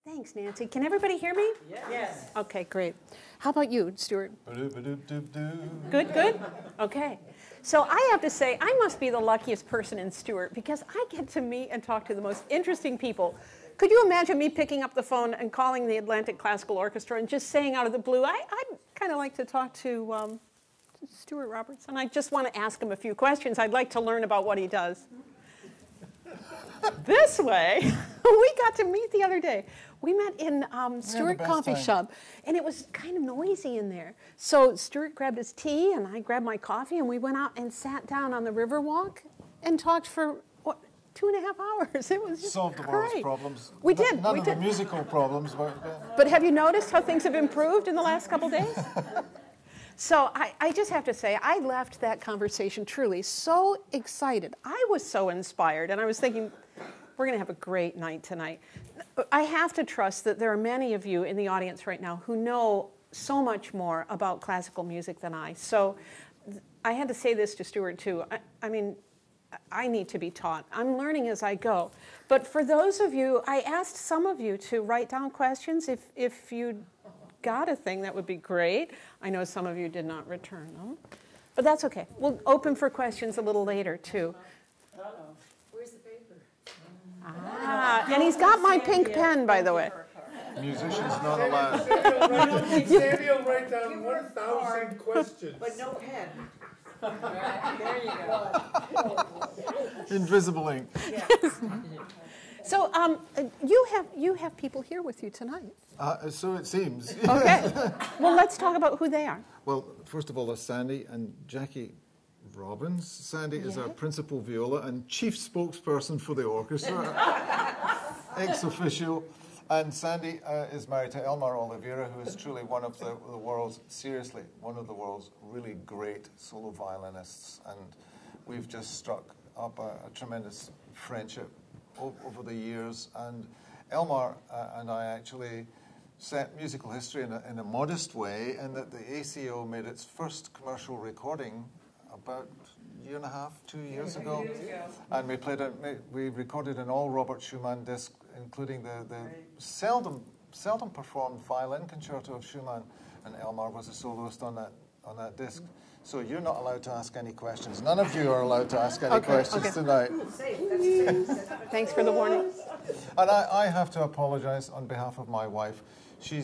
Thanks, Nancy. Can everybody hear me? Yes. Okay, great. How about you, Stewart? Good, good? Okay. So I have to say, I must be the luckiest person in Stewart because I get to meet and talk to the most interesting people. Could you imagine me picking up the phone and calling the Atlantic Classical Orchestra and just saying out of the blue, I'd kind of like to talk to Stewart Robertson. I just want to ask him a few questions. I'd like to learn about what he does. This way, we got to meet the other day. We met in Stewart Coffee Shop, and it was kind of noisy in there. So Stewart grabbed his tea, and I grabbed my coffee, and we went out and sat down on the Riverwalk and talked for, what, 2.5 hours. It was just solved the world's problems. We did. None of the musical problems. But have you noticed how things have improved in the last couple days? So I just have to say, I left that conversation truly so excited. I was so inspired, and I was thinking, we're going to have a great night tonight. I have to trust that there are many of you in the audience right now who know so much more about classical music than I. So I had to say this to Stewart, too. I mean, I need to be taught. I'm learning as I go. But for those of you, I asked some of you to write down questions. If you got a thing, that would be great. I know some of you did not return them. But that's okay. We'll open for questions a little later, too. Where's the paper? Ah, and he's got my pink pen, by the way. Musicians not allowed. Sandy will write down 1,000 questions. But no pen. There you go. Invisible ink. Yeah. So you have people here with you tonight. So it seems. Okay. Well, let's talk about who they are. Well, first of all, there's Sandy and Jackie Robbins. Sandy is our principal viola and chief spokesperson for the orchestra, ex officio. And Sandy is married to Elmar Oliveira, who is truly one of the world's, seriously, one of the world's really great solo violinists. And we've just struck up a tremendous friendship over the years. And Elmar and I actually set musical history in a modest way, in that the ACO made its first commercial recording about a year and a half, 2 years ago. And we recorded an all Robert Schumann disc, including the seldom performed violin concerto of Schumann, and Elmar was a soloist on that disc. So you're not allowed to ask any questions. None of you are allowed to ask any questions tonight. Thanks for the warning. And I have to apologize on behalf of my wife. She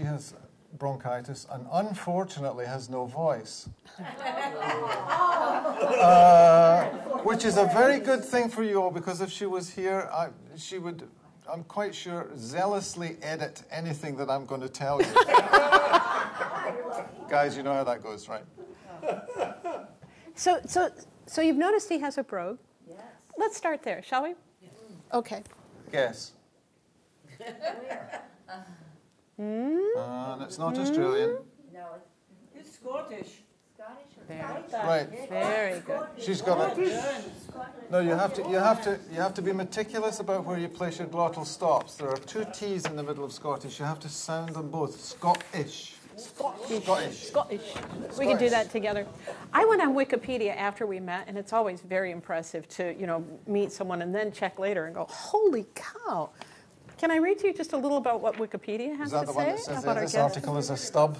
has bronchitis and unfortunately has no voice. Which is a very good thing for you all, because if she was here, she would, I'm quite sure, zealously edit anything that I'm going to tell you. Guys, you know how that goes, right? So you've noticed he has a brogue? Yes. Let's start there, shall we? Yes. Okay. Guess. And it's not Australian. No, it's Scottish. Right. Very good. She's got it. No, you have to be meticulous about where you place your glottal stops. There are 2 T's in the middle of Scottish. You have to sound them both. Scottish. Scottish. We can do that together. I went on Wikipedia after we met, and it's always very impressive to, meet someone and then check later and go, holy cow. Can I read to you just a little about what Wikipedia has to say? Is that the one that says about this article is a stub?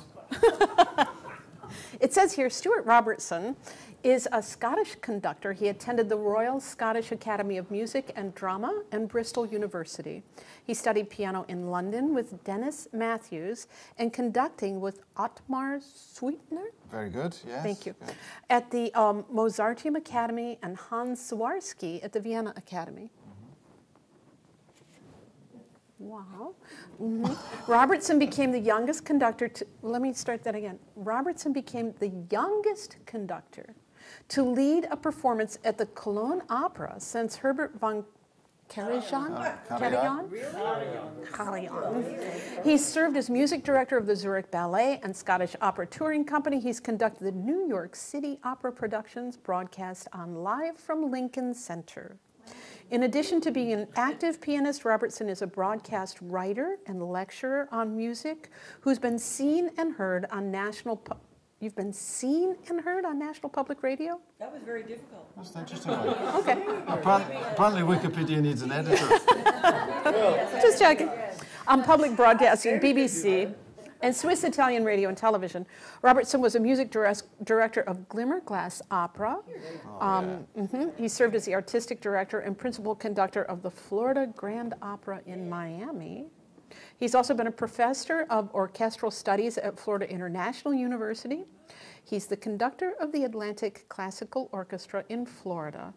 It says here, Stewart Robertson is a Scottish conductor. He attended the Royal Scottish Academy of Music and Drama and Bristol University. He studied piano in London with Dennis Matthews and conducting with Ottmar Sweetner. Very good, yes. Thank you. Good. At the Mozarteum Academy and Hans Swarski at the Vienna Academy. Wow. Robertson became the youngest conductor to, let me start that again. Robertson became the youngest conductor to lead a performance at the Cologne Opera since Herbert von Karajan. He served as music director of the Zurich Ballet and Scottish Opera Touring Company. He's conducted the New York City Opera productions broadcast on Live from Lincoln Center. In addition to being an active pianist, Robertson is a broadcast writer and lecturer on music who's been seen and heard on national. You've been seen and heard on National Public Radio? That was very difficult. That's an interesting one. Okay. Apparently Wikipedia needs an editor. Just checking. on public broadcasting, BBC, and Swiss Italian radio and television. Robertson was a music director of Glimmerglass Opera. He served as the artistic director and principal conductor of the Florida Grand Opera in Miami. He's also been a professor of orchestral studies at Florida International University. He's the conductor of the Atlantic Classical Orchestra in Florida.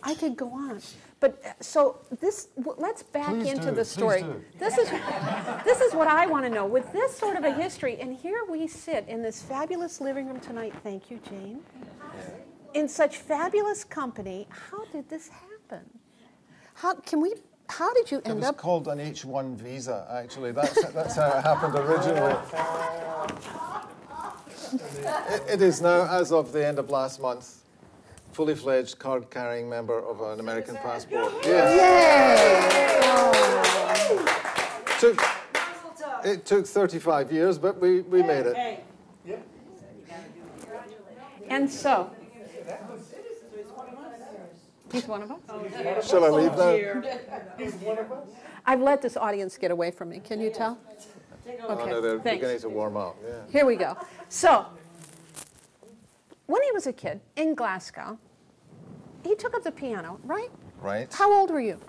I could go on, but so this. Let's back into the story. This is what I want to know. With this sort of a history, and here we sit in this fabulous living room tonight. Thank you, Jane. In such fabulous company, how did this happen? How did you end up? It was called an H-1 visa, actually. That's how it happened originally. It is now, as of the end of last month, fully fledged card-carrying member of an American passport. Yes. Yay! It took 35 years, but we made it. And so, he's one of us? Shall I leave now? He's one of us? I've let this audience get away from me. Can you tell? Okay, Oh, no, they're thanks. beginning to warm up. Yeah. Here we go. So, when he was a kid in Glasgow, he took up the piano, right? Right. How old were you?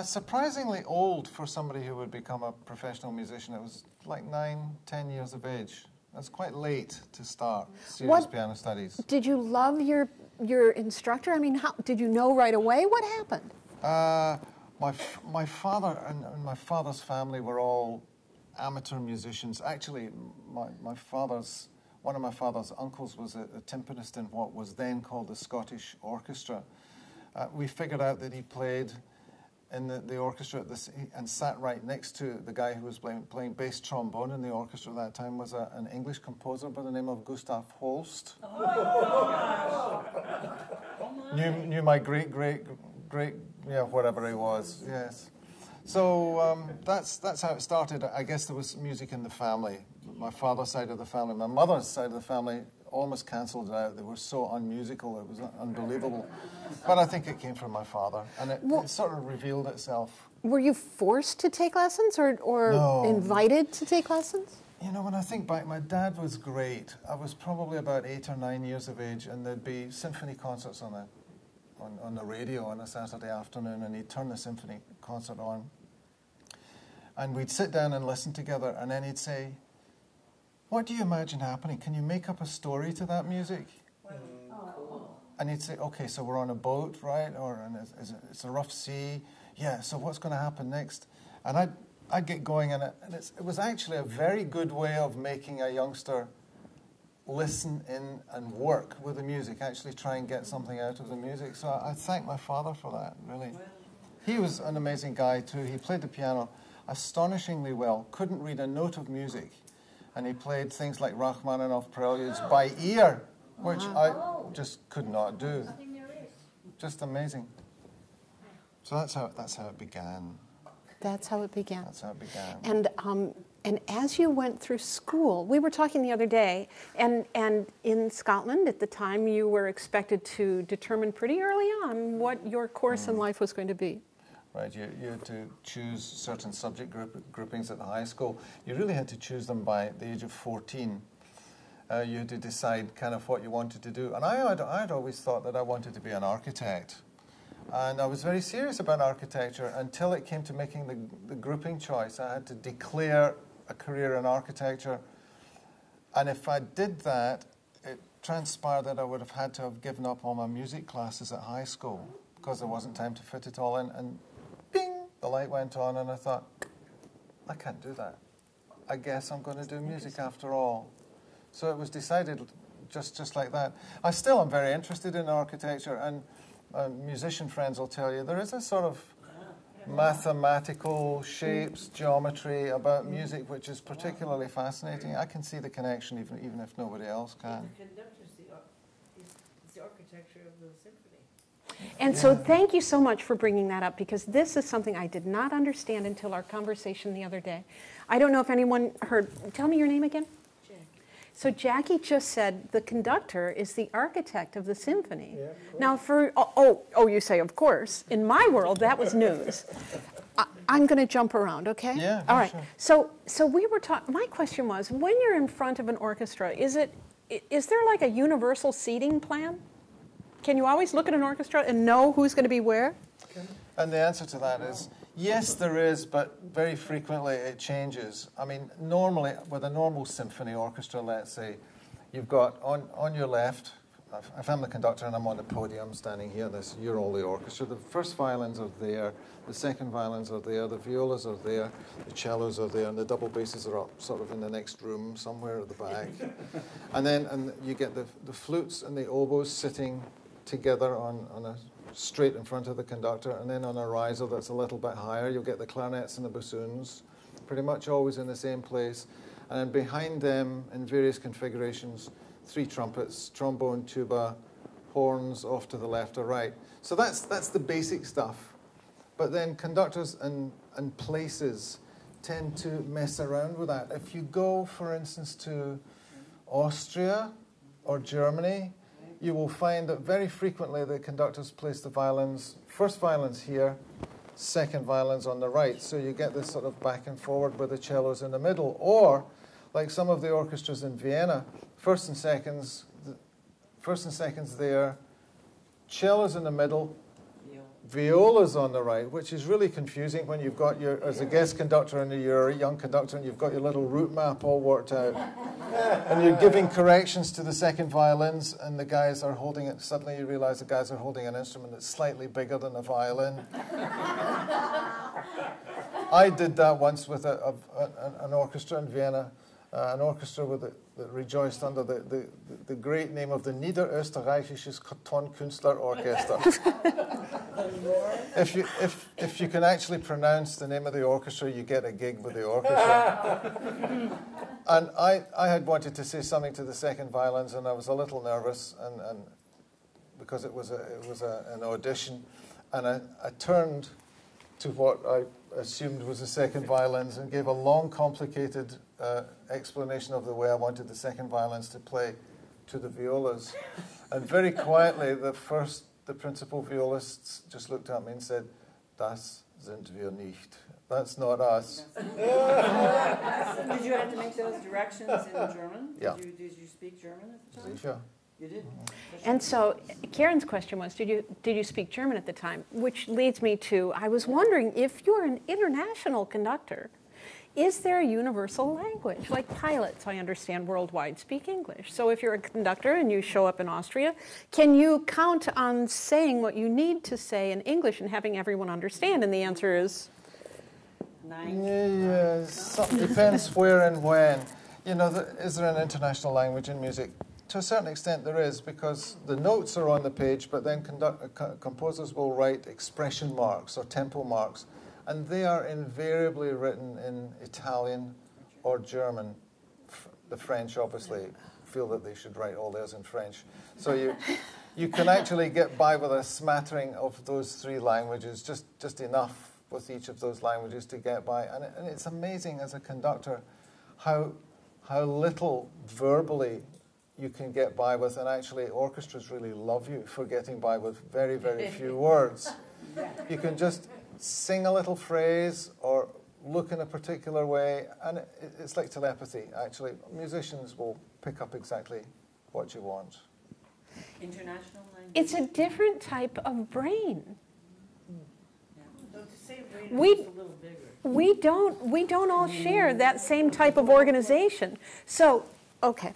Surprisingly old for somebody who would become a professional musician. It was like 9, 10 years of age. That's quite late to start serious piano studies. Did you love your instructor? I mean, did you know right away? What happened? My father and my father's family were all amateur musicians. Actually, one of my father's uncles was a timpanist in what was then called the Scottish Orchestra. We figured out that he played in the orchestra and sat right next to the guy who was playing bass trombone in the orchestra at that time was an English composer by the name of Gustav Holst. Knew my great, yeah, whatever he was, yes. So that's how it started. I guess there was music in the family. My father's side of the family, my mother's side of the family almost cancelled it out. They were so unmusical, it was unbelievable. But I think it came from my father, and it sort of revealed itself. Were you forced to take lessons or No. invited to take lessons? You know, when I think back, my dad was great. I was probably about 8 or 9 years of age, and there'd be symphony concerts on the radio on a Saturday afternoon, and he'd turn the symphony concert on. And we'd sit down and listen together, and then he'd say, "What do you imagine happening? Can you make up a story to that music?" And he'd say, "Okay, so we're on a boat, right? It's a rough sea. Yeah, so what's going to happen next?" And I'd get going, and it was actually a very good way of making a youngster listen in and work with the music, actually try and get something out of the music. So I thank my father for that, really. He was an amazing guy, too. He played the piano astonishingly well, couldn't read a note of music. And he played things like Rachmaninoff preludes by ear, which I just could not do. Just amazing. So that's how it began. That's how it began. That's how it began. And as you went through school, we were talking the other day, and in Scotland at the time, you were expected to determine pretty early on what your course in life was going to be. Right, you had to choose certain subject groupings at the high school. You really had to choose them by the age of 14. You had to decide kind of what you wanted to do. And I'd always thought that I wanted to be an architect. And I was very serious about architecture until it came to making the grouping choice. I had to declare a career in architecture. And if I did that, it transpired that I would have had to have given up all my music classes at high school because there wasn't time to fit it all in. And bing, the light went on, and I thought, I can't do that. I guess I'm going to do music after all. So it was decided just like that. I still am very interested in architecture, and musician friends will tell you there is a sort of mathematical shapes, geometry about music which is particularly fascinating. I can see the connection even if nobody else can. The conductor's the architecture of the symphony. And so thank you so much for bringing that up, because this is something I did not understand until our conversation the other day. I don't know if anyone heard. Tell me your name again. Jackie. So Jackie just said the conductor is the architect of the symphony. Yeah, Now, you say, of course. In my world, that was news. I'm going to jump around, okay? Yeah, all right. sure. So we were talking, my question was, when you're in front of an orchestra, is there like a universal seating plan? Can you always look at an orchestra and know who's going to be where? And the answer to that is, yes, there is, but very frequently it changes. I mean, normally, with a normal symphony orchestra, let's say, you've got on your left, if I'm the conductor and I'm on the podium standing here, you're all the orchestra. The first violins are there, the second violins are there, the violas are there, the cellos are there, and the double basses are up sort of in the next room somewhere at the back. and you get the flutes and the oboes sitting together on a straight in front of the conductor, and then on a riser that's a little bit higher, you'll get the clarinets and the bassoons, pretty much always in the same place. And then behind them, in various configurations, 3 trumpets, trombone, tuba, horns off to the left or right. So that's the basic stuff. But then conductors and places tend to mess around with that. If you go, for instance, to Austria or Germany, you will find that very frequently the conductors place the violins, first violins here, second violins on the right. So you get this sort of back and forward with the cellos in the middle. Or, like some of the orchestras in Vienna, first and seconds there, cellos in the middle, violas on the right, which is really confusing when you've got as a guest conductor and you're a young conductor and you've got your little route map all worked out. And you're giving corrections to the second violins and the guys are holding it. Suddenly you realize the guys are holding an instrument that's slightly bigger than a violin. I did that once with an orchestra in Vienna, an orchestra that rejoiced under the great name of the Niederösterreichisches Tonkünstlerorchester. If you can actually pronounce the name of the orchestra, you get a gig with the orchestra. And I had wanted to say something to the second violins, and I was a little nervous, and because it was an audition, and I turned to what I assumed was the second violins and gave a long, complicated explanation of the way I wanted the second violins to play to the violas. And very quietly, the principal violists just looked at me and said, "Das sind wir nicht." That's not us. Did you have to make those directions in German? Yeah. Did you speak German at the time? Sicher. You did? And so Karen's question was, did you speak German at the time? Which leads me to, I was wondering, if you're an international conductor, is there a universal language? Like pilots, I understand, worldwide speak English. So if you're a conductor and you show up in Austria, can you count on saying what you need to say in English and having everyone understand? And the answer is? Yes, depends where and when. You know, is there an international language in music? To a certain extent there is, because the notes are on the page, but then composers will write expression marks or tempo marks, and they are invariably written in Italian or German. The French obviously feel that they should write all theirs in French. So you can actually get by with a smattering of those 3 languages, just enough with each of those languages to get by. And it's amazing as a conductor how little verbally you can get by with, and actually orchestras really love you for getting by with very, very few words. You can just sing a little phrase or look in a particular way, and it's like telepathy, actually. Musicians will pick up exactly what you want. International language? It's a different type of brain. So to say brain is a little bigger. We don't all share that same type of organization. So, okay.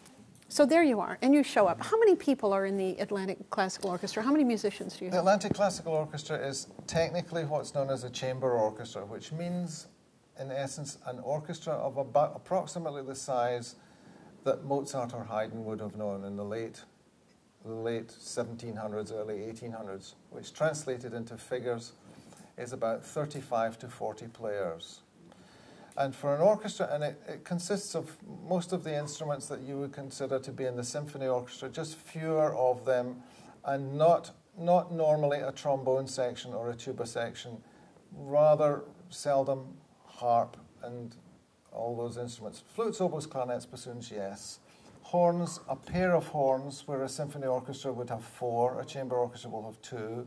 So there you are, and you show up. How many people are in the Atlantic Classical Orchestra? How many musicians do you have? The Atlantic Classical Orchestra is technically what's known as a chamber orchestra, which means, in essence, an orchestra of about approximately the size that Mozart or Haydn would have known in the late 1700s, early 1800s, which translated into figures is about 35 to 40 players. And for an orchestra, and it consists of most of the instruments that you would consider to be in the symphony orchestra, just fewer of them, and not normally a trombone section or a tuba section, rather seldom harp and all those instruments. Flutes, oboes, clarinets, bassoons, yes. Horns, a pair of horns, where a symphony orchestra would have 4, a chamber orchestra will have 2.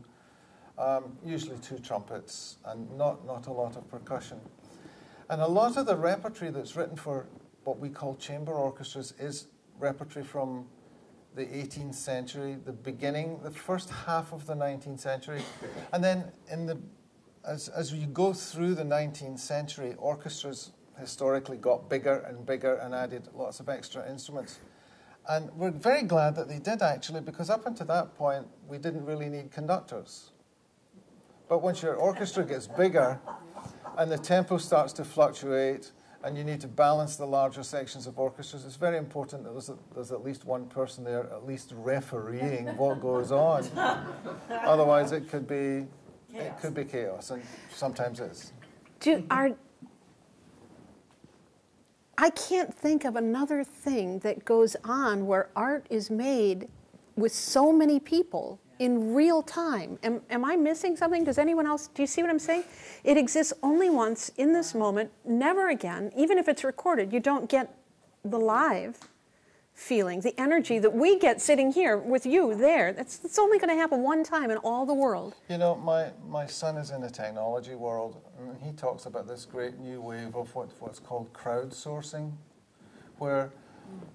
usually 2 trumpets, and not a lot of percussion. And a lot of the repertory that's written for what we call chamber orchestras is repertory from the 18th century, the first half of the 19th century. And then as you go through the 19th century, orchestras historically got bigger and bigger and added lots of extra instruments. And we're very glad that they did, actually, because up until that point, we didn't really need conductors. But once your orchestra gets bigger and the tempo starts to fluctuate and you need to balance the larger sections of orchestras, it's very important that there's at least one person there at least refereeing what goes on. Otherwise, it could be chaos, and sometimes is. I can't think of another thing that goes on where art is made with so many people in real time. Am I missing something? Does anyone else, do you see what I'm saying? It exists only once in this moment, never again. Even if it's recorded, you don't get the live feeling, the energy that we get sitting here with you there. It's only going to happen one time in all the world. You know, my son is in the technology world, and he talks about this great new wave of what's called crowdsourcing, where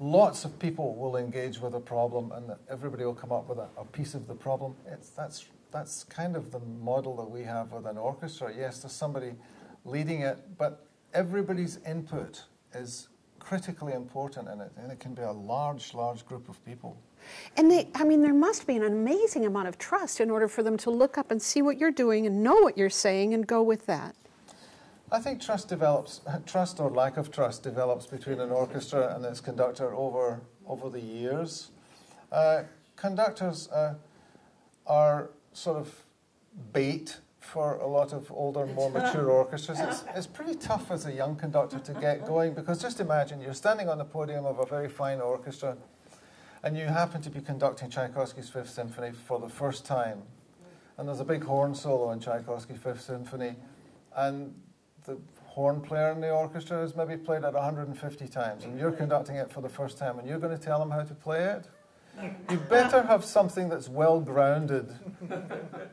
lots of people will engage with a problem and everybody will come up with a piece of the problem. That's kind of the model that we have with an orchestra. Yes, there's somebody leading it, but everybody's input is critically important in it, and it can be a large group of people. And there must be an amazing amount of trust in order for them to look up and see what you're doing and know what you're saying and go with that. I think trust or lack of trust develops between an orchestra and its conductor over the years. Conductors are sort of bait for a lot of older, more mature orchestras. It's pretty tough as a young conductor to get going, because just imagine you're standing on the podium of a very fine orchestra and you happen to be conducting Tchaikovsky's Fifth Symphony for the first time. And there's a big horn solo in Tchaikovsky's Fifth Symphony, and the horn player in the orchestra has maybe played it 150 times, and you're conducting it for the first time, and you're going to tell them how to play it? You better have something that's well grounded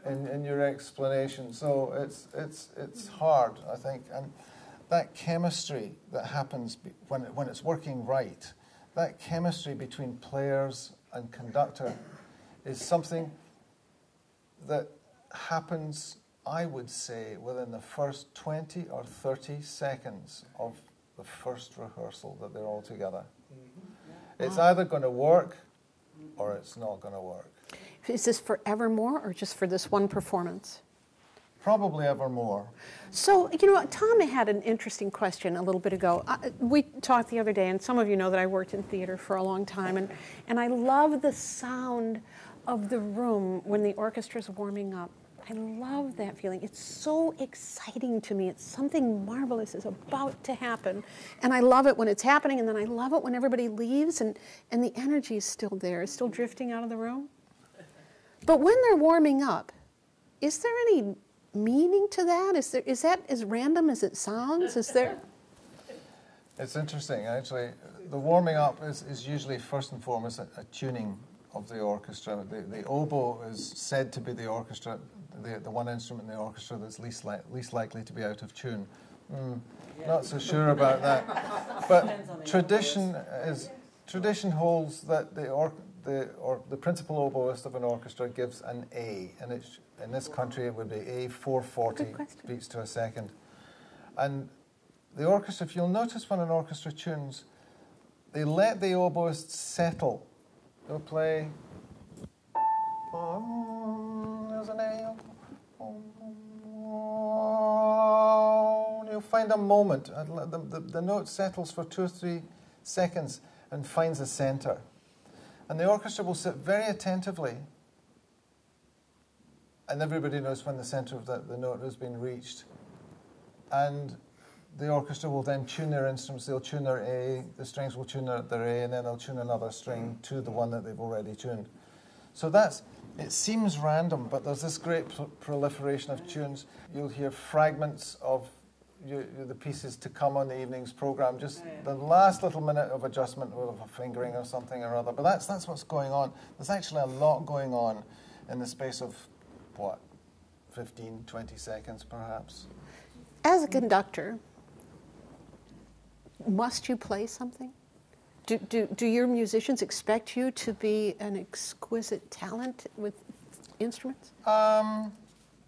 in your explanation. So it's hard, I think, and that chemistry that happens when it's working right, that chemistry between players and conductor is something that happens, I would say, within the first 20 or 30 seconds of the first rehearsal that they're all together. It's either going to work or it's not going to work. Is this forevermore or just for this one performance? Probably evermore. So, you know, Tom had an interesting question a little bit ago. We talked the other day, and some of you know that I worked in theater for a long time, and I love the sound of the room when the orchestra's warming up. I love that feeling. It's so exciting to me. It's something marvelous is about to happen. And I love it when it's happening, and then I love it when everybody leaves and the energy is still there, it's still drifting out of the room. But when they're warming up, is there any meaning to that? Is that as random as it sounds? Is there? It's interesting, actually. The warming up is usually first and foremost a tuning of the orchestra. The oboe is said to be the orchestra, the one instrument in the orchestra that's least likely to be out of tune. Not so sure about that. But tradition holds that the principal oboist of an orchestra gives an A, and in this country it would be A 440 beats to a second. And the orchestra, if you'll notice when an orchestra tunes, they let the oboist settle. They'll play, there's an A, you'll find a moment, the note settles for 2 or 3 seconds and finds a center. And the orchestra will sit very attentively, and everybody knows when the center of the note has been reached. And the orchestra will then tune their instruments. They'll tune their A, the strings will tune their A, and then they'll tune another string to the one that they've already tuned. So it seems random, but there's this great proliferation of tunes. You'll hear fragments of the pieces to come on the evening's program, just the last little minute of adjustment of a fingering or something or other. But that's what's going on. There's actually a lot going on in the space of, what, 15, 20 seconds perhaps. As a conductor, must you play something? Do your musicians expect you to be an exquisite talent with instruments?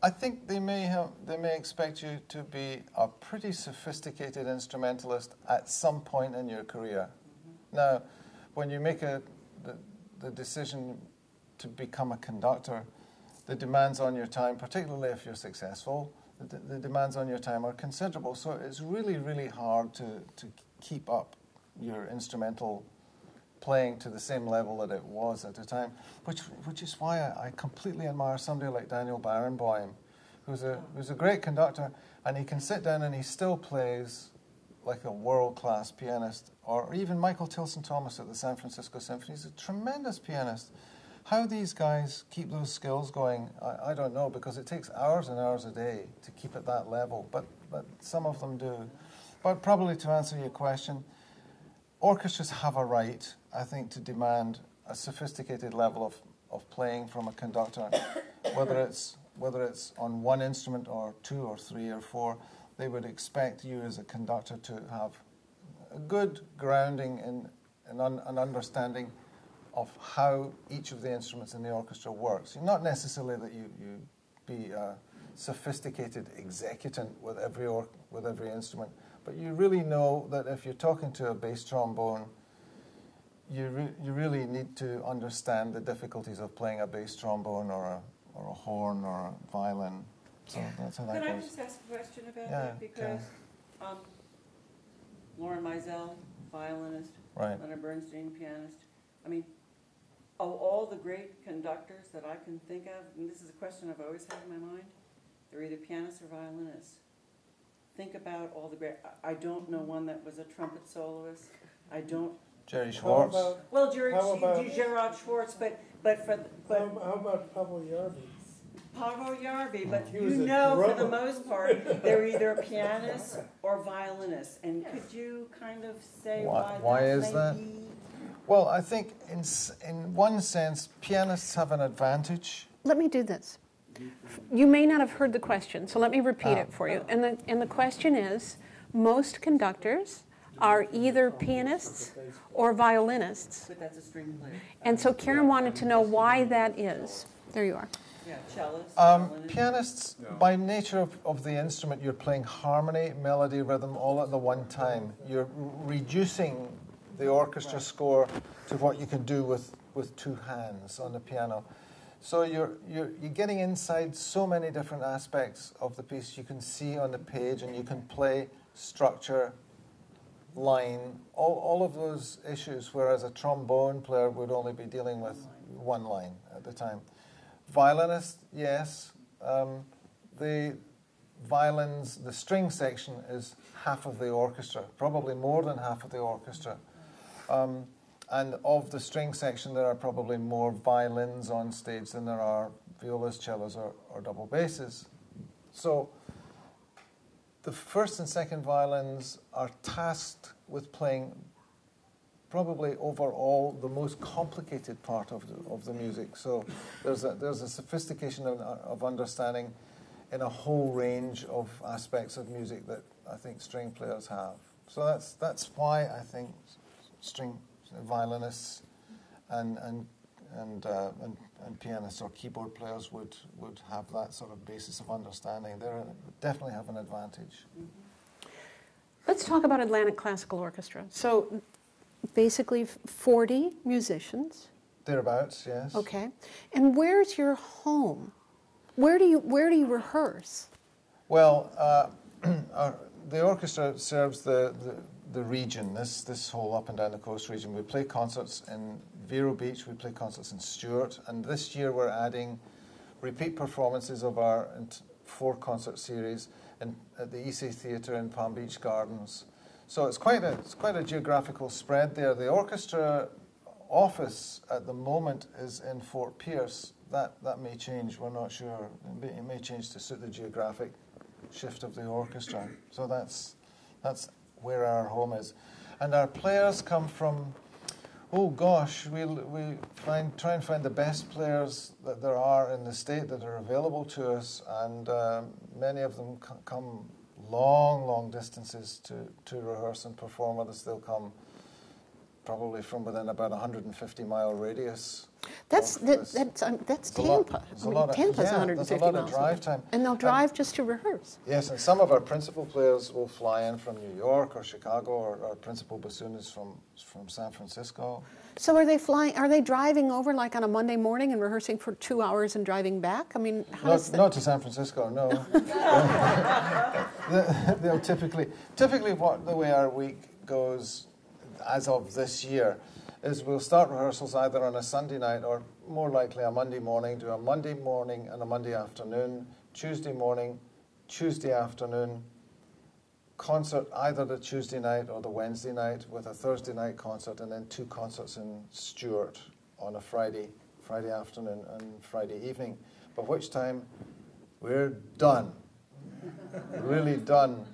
I think they may expect you to be a pretty sophisticated instrumentalist at some point in your career. Now, when you make the decision to become a conductor, the demands on your time, particularly if you're successful, the demands on your time are considerable. So it's really, really hard to keep up your instrumental playing to the same level that it was at the time, which is why I completely admire somebody like Daniel Barenboim, who's a great conductor, and he can sit down and he still plays like a world-class pianist, or even Michael Tilson Thomas at the San Francisco Symphony is a tremendous pianist. How these guys keep those skills going, I don't know, because it takes hours and hours a day to keep at that level, but some of them do. But probably to answer your question, orchestras have a right, I think, to demand a sophisticated level of playing from a conductor, whether it's on one instrument or two or three or four. They would expect you as a conductor to have a good grounding in an understanding of how each of the instruments in the orchestra works. Not necessarily that you be a sophisticated executant with every instrument, but you really know that if you're talking to a bass trombone, you really need to understand the difficulties of playing a bass trombone or a horn or a violin. So that's how that goes. Can I just ask a question about that? Because Lauren Mizell, violinist, right. Leonard Bernstein, pianist. I mean, of all the great conductors that I can think of, and this is a question I've always had in my mind, they're either pianists or violinists. Think about all the great. I don't know one that was a trumpet soloist. I don't. Jerry Schwartz. Well, Gerard Schwartz, but how about Pavel Jarvis? Pavel Jarvis, but you know, for the most part, they're either pianists or violinists. And could you kind of say why is that? Be? Well, I think in one sense, pianists have an advantage. Let me do this. You may not have heard the question, so let me repeat it for you. And the question is, most conductors are either pianists or violinists. But that's a string player. And so Karen wanted to know why that is. There you are. Yeah, cellist. Pianists, by nature of the instrument, you're playing harmony, melody, rhythm, all at the one time. You're reducing the orchestra score to what you can do with two hands on the piano. So you're getting inside so many different aspects of the piece you can see on the page, and you can play structure, line, all of those issues, whereas a trombone player would only be dealing with one line at the time. Violinist, yes. The violins, the string section is half of the orchestra, probably more than half of the orchestra. And of the string section, there are probably more violins on stage than there are violas, cellos, or double basses. So the first and second violins are tasked with playing probably overall the most complicated part of the music. So there's a sophistication of understanding in a whole range of aspects of music that I think string players have. So that's why I think string violinists and pianists or keyboard players would have that sort of basis of understanding. They definitely have an advantage. Let's talk about Atlantic Classical Orchestra. So basically 40 musicians. Thereabouts, yes. Okay. And where's your home? Where do you rehearse? Well, the orchestra serves the region, this whole up and down the coast region. We play concerts in Vero Beach, we play concerts in Stewart, and this year we're adding repeat performances of our 4-concert series at the EC Theatre in Palm Beach Gardens. So it's quite a geographical spread there. The orchestra office at the moment is in Fort Pierce. That may change, we're not sure. It may change to suit the geographic shift of the orchestra. So that's where our home is. And our players come from, Oh gosh, we try and find the best players that there are in the state that are available to us, and many of them come long distances to rehearse and perform with us. They'll come probably from within about 150-mile radius. That's Tampa. Tampa's 150 there's a lot miles of drive away. time. And they'll drive just to rehearse. Yes, and some of our principal players will fly in from New York or Chicago, or our principal bassoon is from San Francisco. So are they flying? Are they driving over like on a Monday morning and rehearsing for 2 hours and driving back? I mean, Not to San Francisco, no. They'll typically the way our week goes, as of this year, is we'll start rehearsals either on a Sunday night or more likely a Monday morning, do a Monday morning and a Monday afternoon, Tuesday morning, Tuesday afternoon, concert either the Tuesday night or the Wednesday night with a Thursday night concert, and then 2 concerts in Stewart on a Friday afternoon and Friday evening, by which time we're done, really done.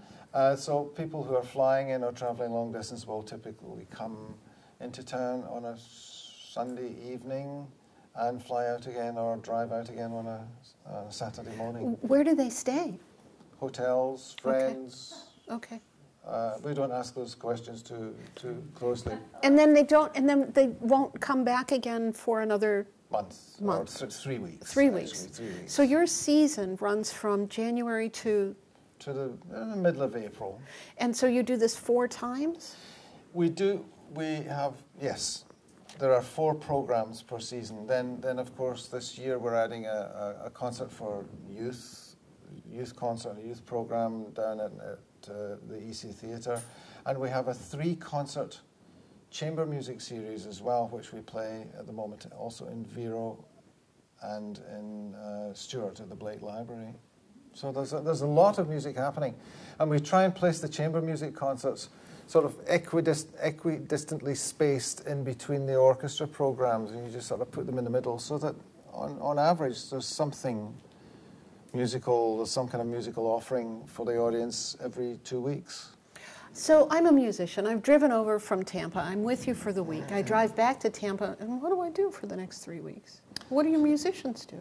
So people who are flying in or traveling long distance will typically come into town on a Sunday evening and fly out again or drive out again on a Saturday morning. Where do they stay? Hotels, friends. Okay. We don't ask those questions too closely. And then they won't come back again for another Month. Or 3 weeks. 3 weeks. Actually, 3 weeks. So your season runs from January to the middle of April. And so you do this 4 times? We do. We have, yes. There are 4 programs per season. Then of course, this year we're adding a concert for youth concert, a youth program down at the EC Theatre. And we have a 3-concert chamber music series as well, which we play at the moment also in Vero and in Stewart at the Blake Library. So there's a lot of music happening. And we try and place the chamber music concerts sort of equidistantly spaced in between the orchestra programs, and you just sort of put them in the middle so that on average there's something musical, there's some kind of musical offering for the audience every 2 weeks. So I'm a musician. I've driven over from Tampa. I'm with you for the week. I drive back to Tampa, and what do I do for the next 3 weeks? What do your musicians do?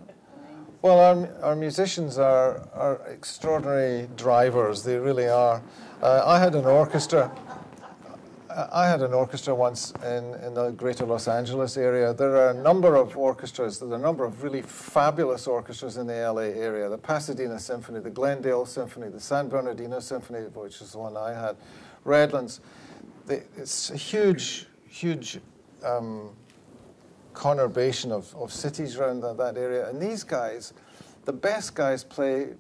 Well, our musicians are extraordinary drivers. They really are. I had an orchestra once in the greater Los Angeles area. There are a number of orchestras. There are a number of really fabulous orchestras in the LA area. The Pasadena Symphony, the Glendale Symphony, the San Bernardino Symphony, which is the one I had, Redlands. It's a huge conurbation of cities around that area. And these guys, the best guys, play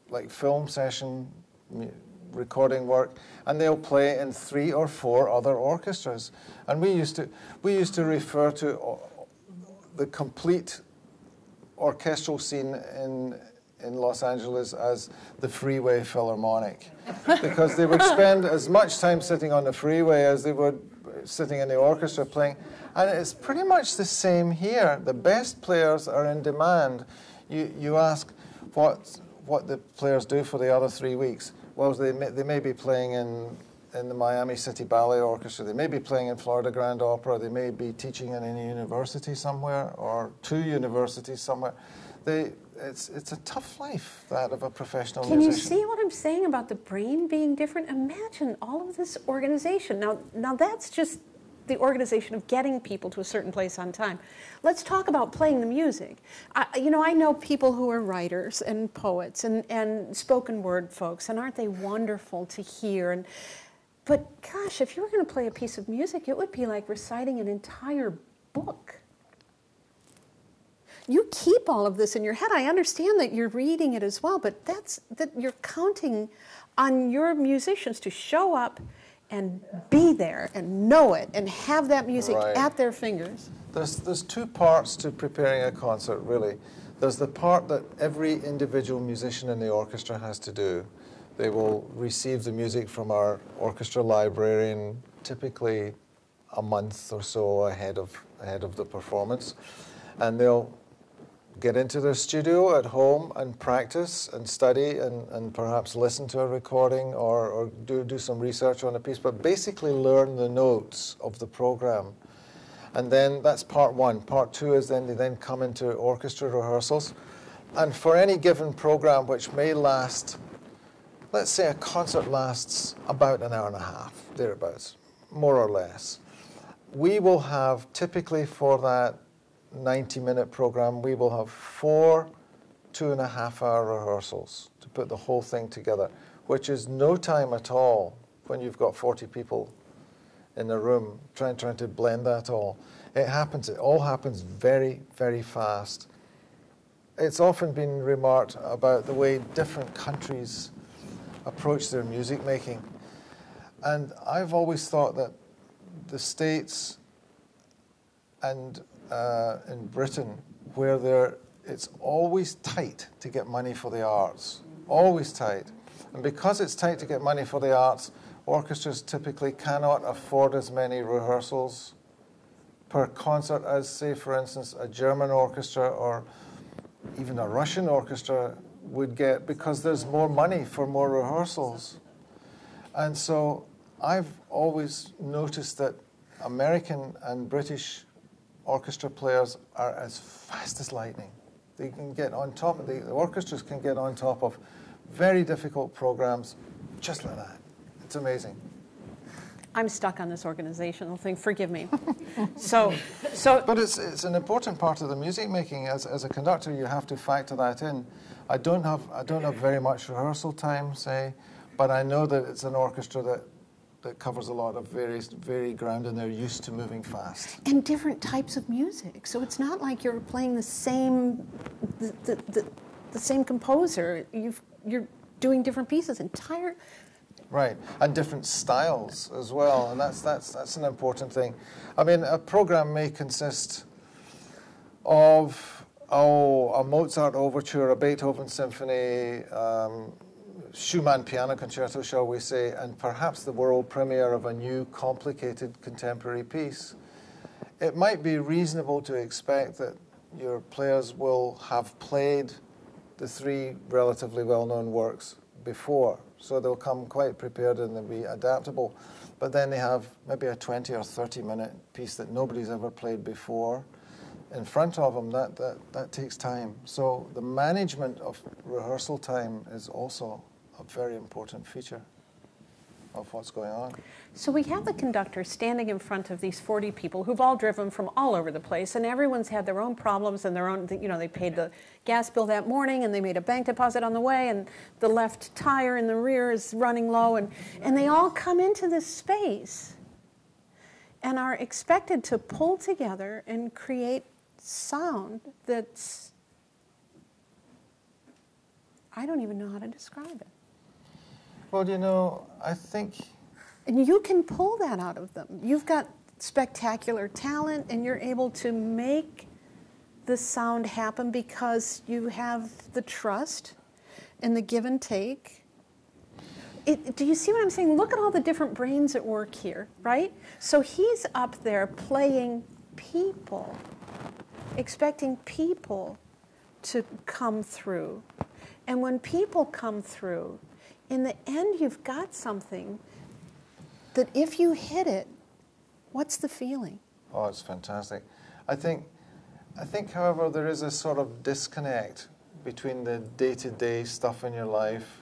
like film session recording work, and they'll play in 3 or 4 other orchestras. And we used to refer to the complete orchestral scene in Los Angeles as the Freeway Philharmonic, because they would spend as much time sitting on the freeway as they would sitting in the orchestra playing. And it's pretty much the same here. The best players are in demand. You ask what the players do for the other 3 weeks. Well, they may be playing in the Miami City Ballet Orchestra. They may be playing in Florida Grand Opera. They may be teaching in a university somewhere or 2 universities somewhere. It's a tough life, that of a professional musician. Can you see what I'm saying about the brain being different? Imagine all of this organization. Now that's just the organization of getting people to a certain place on time. Let's talk about playing the music. I know people who are writers and poets and spoken word folks, and aren't they wonderful to hear? But gosh, if you were going to play a piece of music, it would be like reciting an entire book. You keep all of this in your head. I understand that you're reading it as well, but that you're counting on your musicians to show up and be there and know it and have that music at their fingers. There's 2 parts to preparing a concert, really. There's the part that every individual musician in the orchestra has to do. They will receive the music from our orchestra librarian, typically a month or so ahead of the performance, and they'll get into their studio at home and practice and study and perhaps listen to a recording or do some research on a piece, but basically learn the notes of the program. And then that's part one. Part two is then they then come into orchestra rehearsals. And for any given program, which may last, let's say a concert lasts about an hour and a half, thereabouts, more or less. We will have, typically for that 90-minute program, we will have 4 2.5-hour rehearsals to put the whole thing together, which is no time at all when you've got 40 people in the room trying to blend that all. It all happens very, very fast. It's often been remarked about the way different countries approach their music making. And I've always thought that the States and in Britain, where it's always tight to get money for the arts, always tight. And because it's tight to get money for the arts, orchestras typically cannot afford as many rehearsals per concert as, say, for instance, a German orchestra or even a Russian orchestra would get, because there's more money for more rehearsals. And so I've always noticed that American and British orchestra players are as fast as lightning. They can get on top of the orchestras can get on top of very difficult programs just like that. It's amazing. I'm stuck on this organizational thing. Forgive me. But it's an important part of the music making. As a conductor, you have to factor that in. I don't have very much rehearsal time, say, but I know that it's an orchestra that covers a lot of varied ground, and they're used to moving fast. And different types of music. So it's not like you're playing the same composer. You're doing different pieces, Right, and different styles as well, and that's an important thing. I mean, a program may consist of a Mozart overture, a Beethoven symphony, Schumann piano concerto, shall we say, and perhaps the world premiere of a new complicated contemporary piece. It might be reasonable to expect that your players will have played the 3 relatively well-known works before, so they'll come quite prepared and they'll be adaptable. But then they have maybe a 20 or 30-minute piece that nobody's ever played before in front of them. That takes time. So the management of rehearsal time is also a very important feature of what's going on. So we have the conductor standing in front of these 40 people who've all driven from all over the place, and everyone's had their own problems and their own, they paid the gas bill that morning and they made a bank deposit on the way, and the left tire in the rear is running low, and they all come into this space and are expected to pull together and create sound that's, I don't even know how to describe it. Well, I think... And you can pull that out of them. You've got spectacular talent, and you're able to make the sound happen because you have the trust and the give and take. Do you see what I'm saying? Look at all the different brains at work here, right? So he's up there playing people, expecting people to come through. And when people come through, in the end, you've got something that if you hit it, what's the feeling? Oh, it's fantastic. I think, however, there is a sort of disconnect between the day-to-day stuff in your life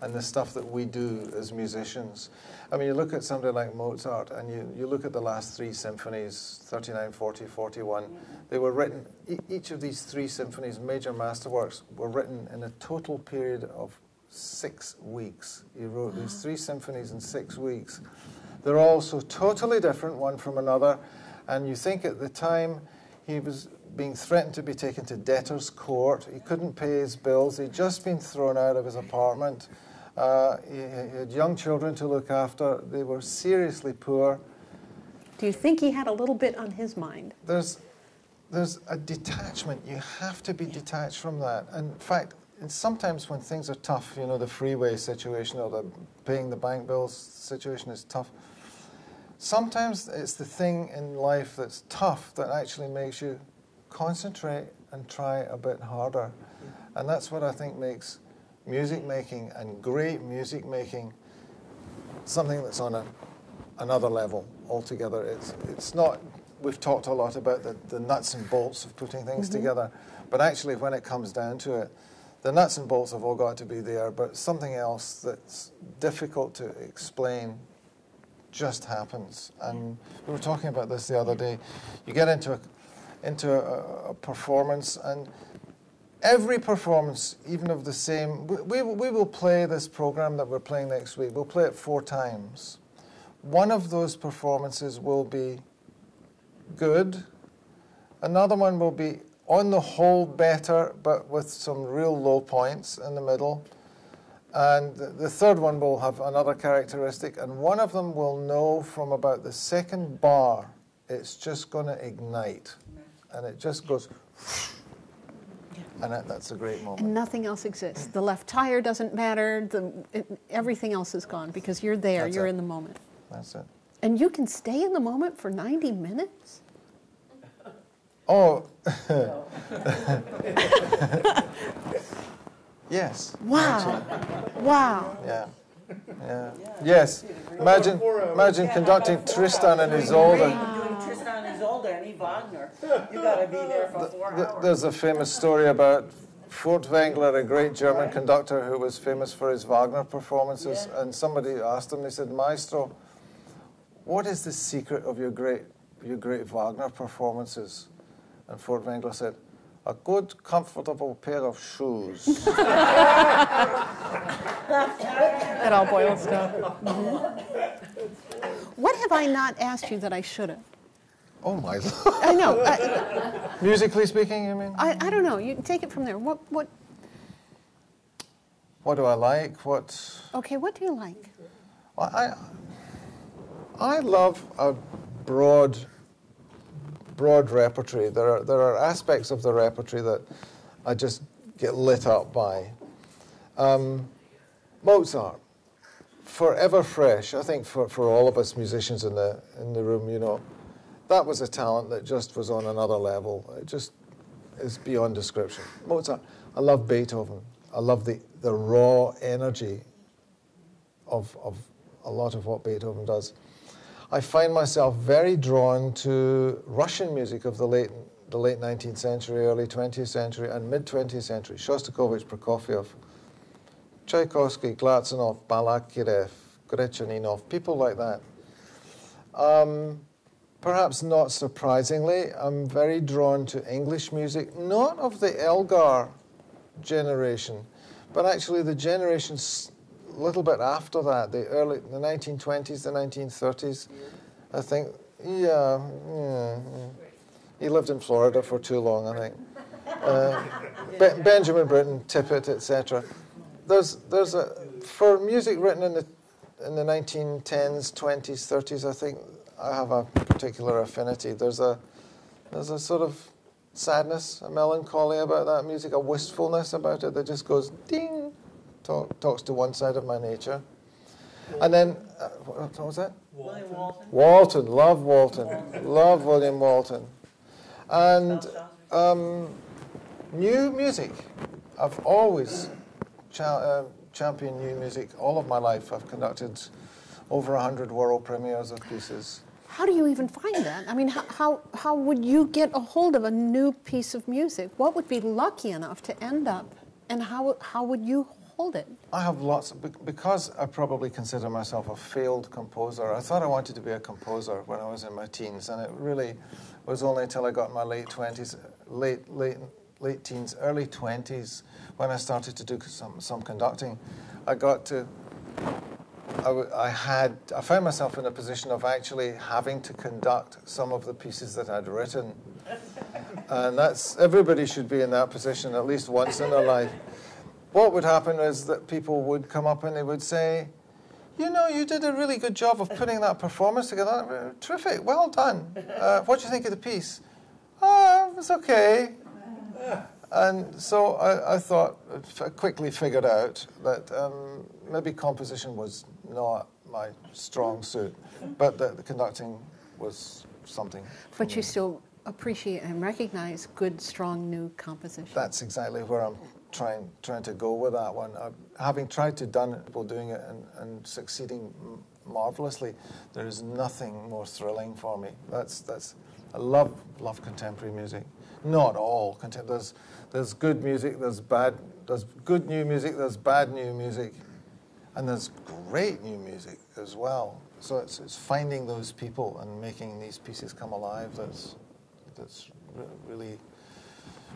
and the stuff that we do as musicians. I mean, you look at somebody like Mozart, and you look at the last 3 symphonies, 39, 40, 41. They were written, each of these 3 symphonies, major masterworks, were written in a total period of 6 weeks. He wrote these 3 symphonies in 6 weeks. They're all so totally different, one from another, and you think at the time he was being threatened to be taken to debtor's court. He couldn't pay his bills. He'd just been thrown out of his apartment. He had young children to look after. They were seriously poor. Do you think he had a little bit on his mind? There's a detachment. You have to be detached from that. And in fact, and sometimes when things are tough, the freeway situation or the paying the bank bills situation is tough. Sometimes it's the thing in life that's tough that actually makes you concentrate and try a bit harder. And that's what I think makes music making and great music making something that's on another level altogether. It's not we've talked a lot about the nuts and bolts of putting things together, but actually when it comes down to it, the nuts and bolts have all got to be there, but something else that's difficult to explain just happens. And we were talking about this the other day. You get into a performance, and every performance, even of the same, we will play this program that we're playing next week. We'll play it 4 times. One of those performances will be good. Another one will be, on the whole, better, but with some real low points in the middle. And the third one will have another characteristic, and one of them will know from about the second bar, it's just going to ignite. And it just goes, and that's a great moment. And nothing else exists. The left tire doesn't matter. Everything else is gone because you're there. That's you're it. in the moment. That's it. And you can stay in the moment for 90 minutes? Oh. Yes. Wow. Wow. Yeah. Yeah. Yes. Imagine conducting Tristan and Isolde. Doing Tristan and Isolde, any Wagner. You got to be there for 4 hours. There's a famous story about Furtwängler, a great German conductor who was famous for his Wagner performances, and somebody asked him, they said, Maestro, what is the secret of your great Wagner performances? And Furtwängler said, a good, comfortable pair of shoes. It all boils down. What have I not asked you that I should have? Oh, my Lord. I know. Musically speaking, you mean? I don't know. You take it from there. What? What do I like? Okay, what do you like? Well, I love a broad repertory. There are aspects of the repertory that I just get lit up by. Mozart, forever fresh. I think for all of us musicians in the room, you know, that was a talent that just was on another level. It just is beyond description. Mozart. I love Beethoven. I love the raw energy of a lot of what Beethoven does. I find myself very drawn to Russian music of the late 19th century, early 20th century, and mid-20th century. Shostakovich, Prokofiev, Tchaikovsky, Glazunov, Balakirev, Grechaninov, people like that. Perhaps not surprisingly, I'm very drawn to English music, not of the Elgar generation, but actually the generations a little bit after that, the 1920s, the 1930s, I think, yeah. He lived in Florida for too long, I think. Benjamin Britten, Tippett, etc. For music written in the 1910s, 20s, 30s, I think I have a particular affinity. There's a sort of sadness, a melancholy about that music, a wistfulness about it that just goes ding. Talks to one side of my nature. And then, what was that? William Walton. Walton, love Walton. Love William Walton. And new music. I've always championed new music all of my life. I've conducted over 100 world premieres of pieces. How do you even find that? I mean, how would you get a hold of a new piece of music? What would be lucky enough to end up, and how would you hold it? I have lots, because I probably consider myself a failed composer. I thought I wanted to be a composer when I was in my teens, and it really was only until I got in my late teens, early 20s, when I started to do some conducting. I found myself in a position of actually having to conduct some of the pieces that I'd written. And everybody should be in that position at least once in their life. What would happen is that people would come up and they would say, you know, you did a really good job of putting that performance together. Terrific, well done. What do you think of the piece? Oh, it was okay. And so I quickly figured out that maybe composition was not my strong suit, but the conducting was something. But you still appreciate and recognize good, strong, new composition. That's exactly where I'm trying to go with that one. Having tried to done it, people doing it and succeeding marvelously, there is nothing more thrilling for me. That's I love contemporary music. Not all there's good music, there's good new music, there's bad new music, and there's great new music as well. So it's finding those people and making these pieces come alive that's really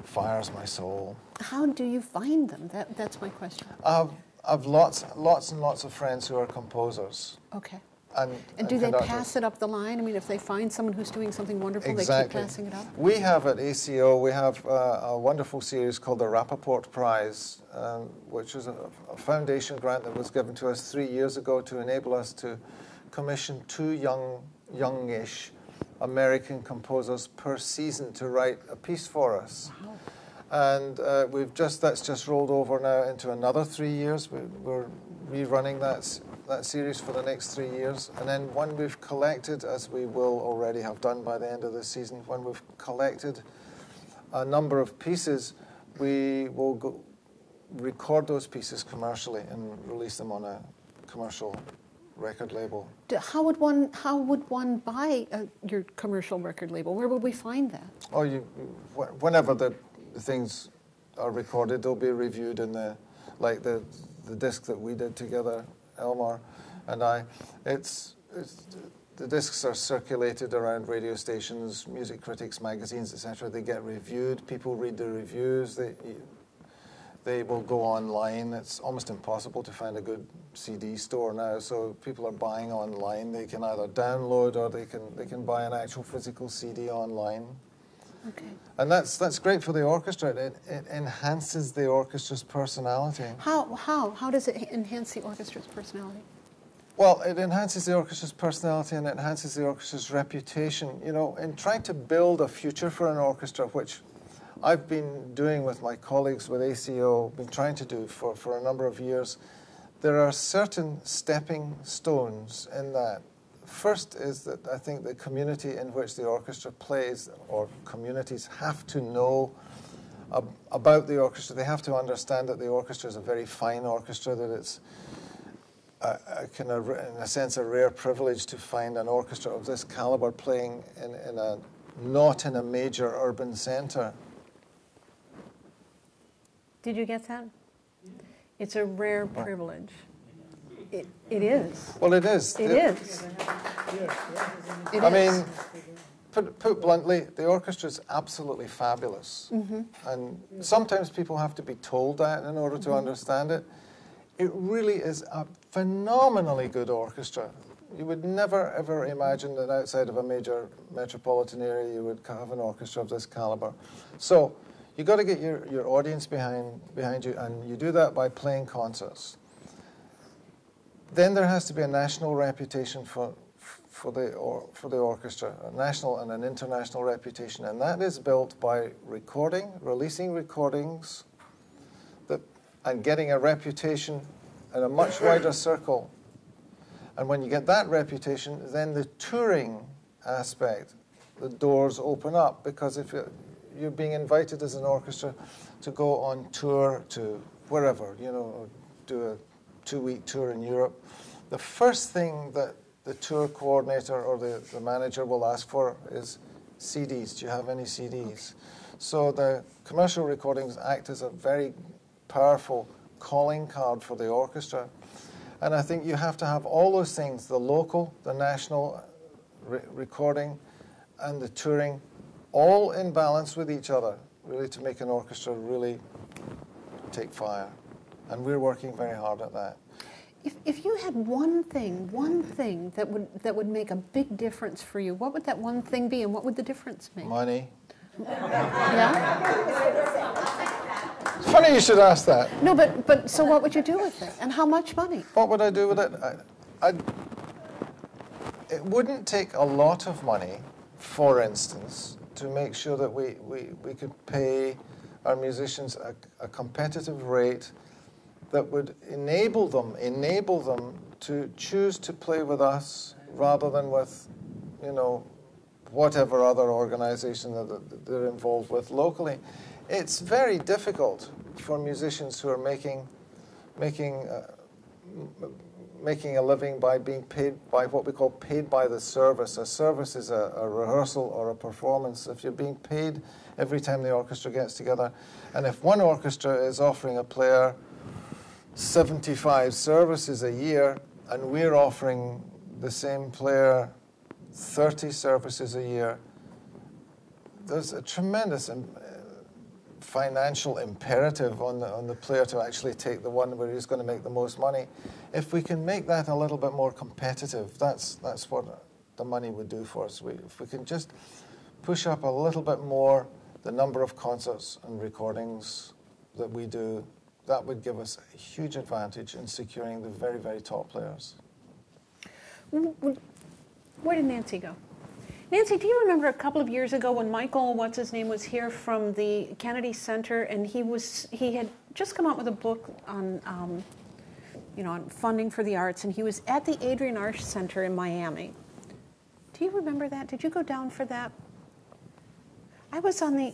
fires my soul. How do you find them? That's my question. I've lots and lots of friends who are composers. Okay. And do they conductors. pass it up the line? I mean, if they find someone who's doing something wonderful, they keep passing it up? We have at ACO, we have a wonderful series called the Rappaport Prize, which is a foundation grant that was given to us 3 years ago to enable us to commission 2 youngish American composers per season to write a piece for us. Wow. And that's just rolled over now into another 3 years. We're rerunning that series for the next 3 years. And then when we've collected, as we will already have done by the end of this season, when we've collected a number of pieces, we will record those pieces commercially and release them on a commercial record label. How would one buy your commercial record label? Where would we find that? Oh, whenever the things are recorded, they'll be reviewed in the disc that we did together, Elmar and I. The discs are circulated around radio stations, music critics, magazines, etc. They get reviewed. People read the reviews. They will go online. It's almost impossible to find a good CD store now, so people are buying online. They can either download or they can buy an actual physical CD online. Okay. And that's great for the orchestra. It enhances the orchestra's personality. How does it enhance the orchestra's personality? Well, it enhances the orchestra's personality and it enhances the orchestra's reputation. You know, in trying to build a future for an orchestra, which I've been doing with my colleagues with ACO, been trying to do for a number of years, there are certain stepping stones in that. First is that I think the community in which the orchestra plays, or communities, have to know about the orchestra. They have to understand that the orchestra is a very fine orchestra, that it's in a sense a rare privilege to find an orchestra of this caliber playing not in a major urban centre. Did you get that? It's a rare privilege. It is. Well, it is. It is. I mean, put bluntly, the orchestra is absolutely fabulous. Mm-hmm. And sometimes people have to be told that in order to understand it. It really is a phenomenally good orchestra. You would never, ever imagine that outside of a major metropolitan area you would have an orchestra of this caliber. So you've got to get your audience behind you, and you do that by playing concerts. Then there has to be a national reputation for the orchestra, a national and an international reputation, and that is built by releasing recordings, and getting a reputation in a much wider circle. And when you get that reputation, then the touring aspect, the doors open up, because if you're being invited as an orchestra to go on tour to wherever, do a 2-week tour in Europe, the first thing that the tour coordinator or the manager will ask for is CDs. Do you have any CDs? Okay. So the commercial recordings act as a very powerful calling card for the orchestra. And I think you have to have all those things, the local, the national recording, and the touring, all in balance with each other, really, to make an orchestra really take fire. And we're working very hard at that. If you had one thing that would make a big difference for you, what would that one thing be, and what would the difference make? Money. Yeah? It's funny you should ask that. No, but so what would you do with it, and how much money? What would I do with it? It wouldn't take a lot of money, for instance, to make sure that we could pay our musicians a competitive rate that would enable them to choose to play with us rather than with, whatever other organization that they're involved with locally. It's very difficult for musicians who are making making a living by being paid by what we call paid by the service. A service is a rehearsal or a performance. If you're being paid every time the orchestra gets together, and if one orchestra is offering a player 75 services a year, and we're offering the same player 30 services a year, there's a tremendous financial imperative on the player to actually take the one where he's going to make the most money. If we can make that a little bit more competitive, that's what the money would do for us. If we can just push up a little bit more the number of concerts and recordings that we do, that would give us a huge advantage in securing the very, very top players. Where did Nancy go? Nancy, do you remember a couple of years ago when Michael, what's his name, was here from the Kennedy Center, and he had just come out with a book on, on funding for the arts, and he was at the Adrian Arch Center in Miami. Do you remember that? Did you go down for that? I was on the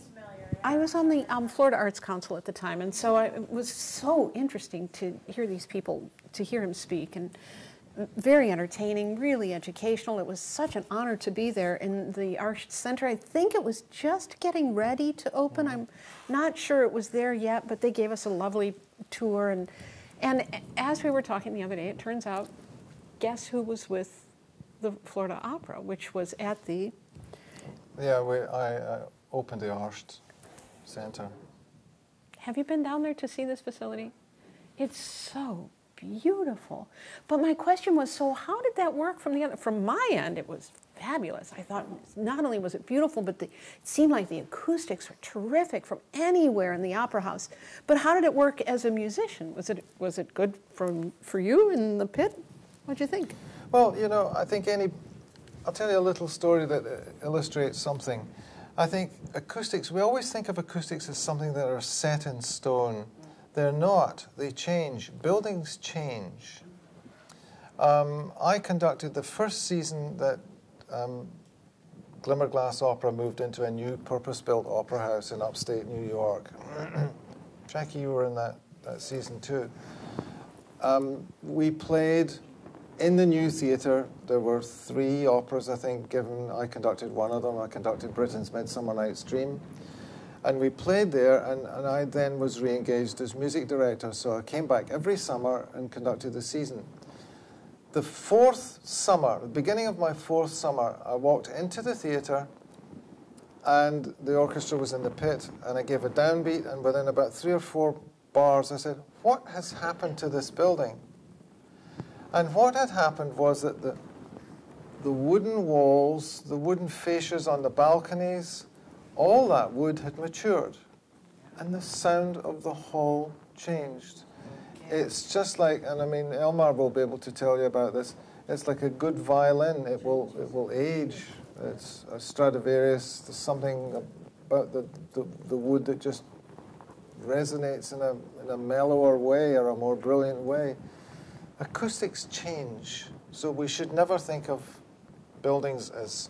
Florida Arts Council at the time, and so it was so interesting to hear these people, to hear him speak, and very entertaining, really educational. It was such an honor to be there in the Arch Center. I think it was just getting ready to open. I'm not sure it was there yet, but they gave us a lovely tour. And as we were talking the other day, it turns out, guess who was with the Florida Opera, which was at the... Yeah, I opened the Arch Center. Have you been down there to see this facility? It's so beautiful. But my question was, so how did that work from the other? From my end, it was fabulous. I thought not only was it beautiful, but it seemed like the acoustics were terrific from anywhere in the opera house. But how did it work as a musician? Was it good for you in the pit? What'd you think? Well, I think I'll tell you a little story that illustrates something. I think acoustics, we always think of acoustics as something that are set in stone. They're not. They change. Buildings change. I conducted the first season that Glimmerglass Opera moved into a new purpose-built opera house in upstate New York. Jackie, you were in that season too. We played in the new theatre. There were 3 operas, I think, given. I conducted one of them. I conducted Britten's Midsummer Night's Dream. And we played there, and I then was re-engaged as music director, so I came back every summer and conducted the season. The 4th summer, the beginning of my 4th summer, I walked into the theatre, and the orchestra was in the pit, and I gave a downbeat, and within about 3 or 4 bars, I said, what has happened to this building? And what had happened was that the wooden walls, the wooden fascias on the balconies, all that wood had matured, and the sound of the hall changed. It's just like, and I mean, Elmar will be able to tell you about this, it's like a good violin. It will age. It's a Stradivarius. There's something about the wood that just resonates in a mellower way or a more brilliant way. Acoustics change, so we should never think of buildings as